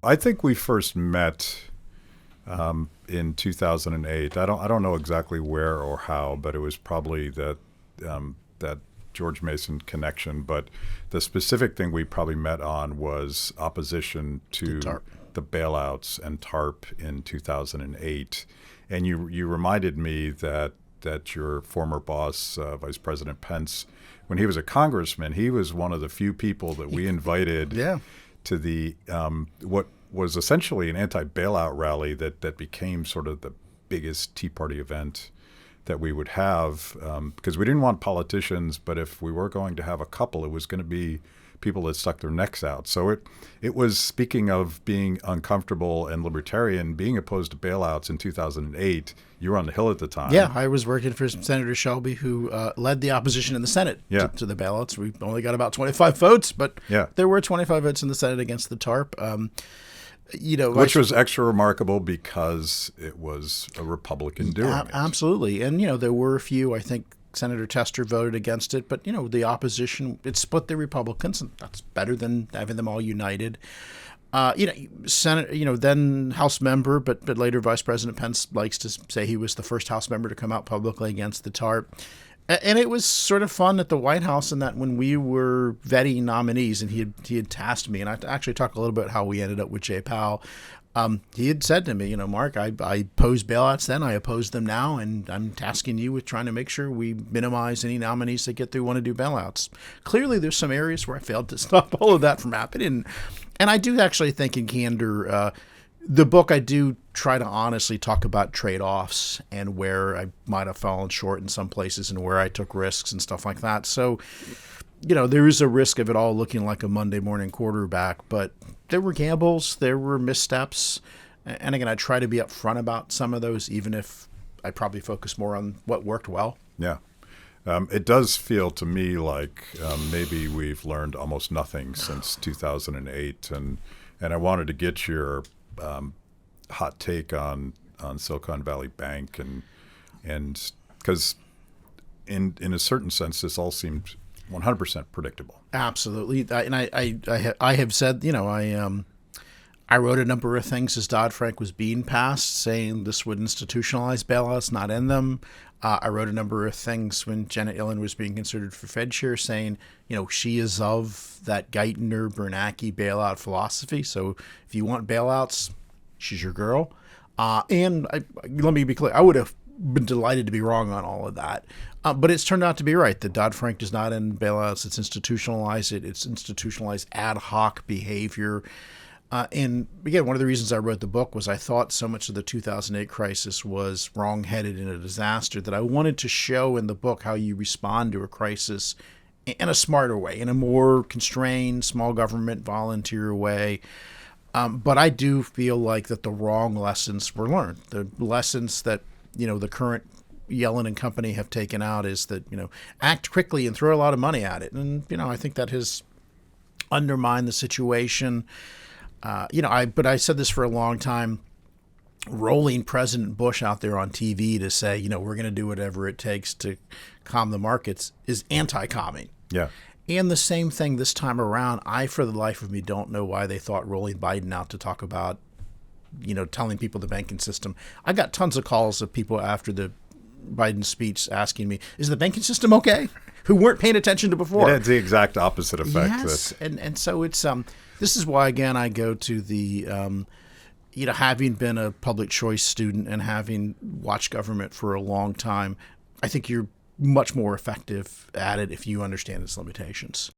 I think we first met in 2008. I don't know exactly where or how, but it was probably that George Mason connection. But the specific thing we probably met on was opposition to the bailouts and TARP in 2008. And you reminded me that your former boss, Vice President Pence, when he was a congressman, he was one of the few people that we invited to the what was essentially an anti-bailout rally that became sort of the biggest Tea Party event that we would have, because we didn't want politicians, but if we were going to have a couple, it was going to be people that stuck their necks out. So it was, speaking of being uncomfortable and libertarian, being opposed to bailouts in 2008, you were on the Hill at the time. Yeah, I was working for Senator Shelby, who led the opposition in the Senate to the bailouts. We only got about 25 votes, but there were 25 votes in the Senate against the TARP. Which was extra remarkable because it was a Republican doing it. Absolutely. And, there were a few, I think Senator Tester voted against it, but, the opposition, it split the Republicans, and that's better than having them all united. Then House member, but later Vice President Pence likes to say he was the first House member to come out publicly against the TARP. And it was sort of fun at the White House in that when we were vetting nominees, and he had tasked me, and I actually talked a little bit how we ended up with Jay Powell. He had said to me, Mark, I opposed bailouts then, I oppose them now, and I'm tasking you with trying to make sure we minimize any nominees that get through want to do bailouts. Clearly, there's some areas where I failed to stop all of that from happening. And I do actually think in candor, the book, I do try to honestly talk about trade-offs and where I might have fallen short in some places and where I took risks and stuff like that. So, there is a risk of it all looking like a Monday morning quarterback, but there were gambles, there were missteps. And again, I try to be upfront about some of those, even if I probably focus more on what worked well. Yeah. It does feel to me like maybe we've learned almost nothing since 2008. And I wanted to get your hot take on Silicon Valley Bank, and because in a certain sense this all seemed 100% predictable. Absolutely, and I have said, I wrote a number of things as Dodd-Frank was being passed, saying this would institutionalize bailouts, not end them. I wrote a number of things when Janet Yellen was being considered for Fed chair, saying, she is of that Geithner-Bernanke bailout philosophy. So if you want bailouts, she's your girl. And let me be clear, I would have been delighted to be wrong on all of that. But it's turned out to be right. That Dodd-Frank does not end bailouts. It's institutionalized it. It's institutionalized ad hoc behavior. And again, one of the reasons I wrote the book was I thought so much of the 2008 crisis was wrong-headed and a disaster that I wanted to show in the book how you respond to a crisis in a smarter way, in a more constrained, small government, volunteer way. But I do feel like that the wrong lessons were learned. The lessons that, the current Yellen and company have taken out is that, act quickly and throw a lot of money at it. And, I think that has undermined the situation. But I said this for a long time, rolling President Bush out there on TV to say, we're going to do whatever it takes to calm the markets is anti-calming. Yeah. And the same thing this time around, I, for the life of me, don't know why they thought rolling Biden out to talk about, telling people the banking system. I got tons of calls of people after the Biden speech asking me, is the banking system okay? Who weren't paying attention to before. It had the exact opposite effect. Yes, and so it's this is why, again, I go to the, having been a public choice student and having watched government for a long time, I think you're much more effective at it if you understand its limitations.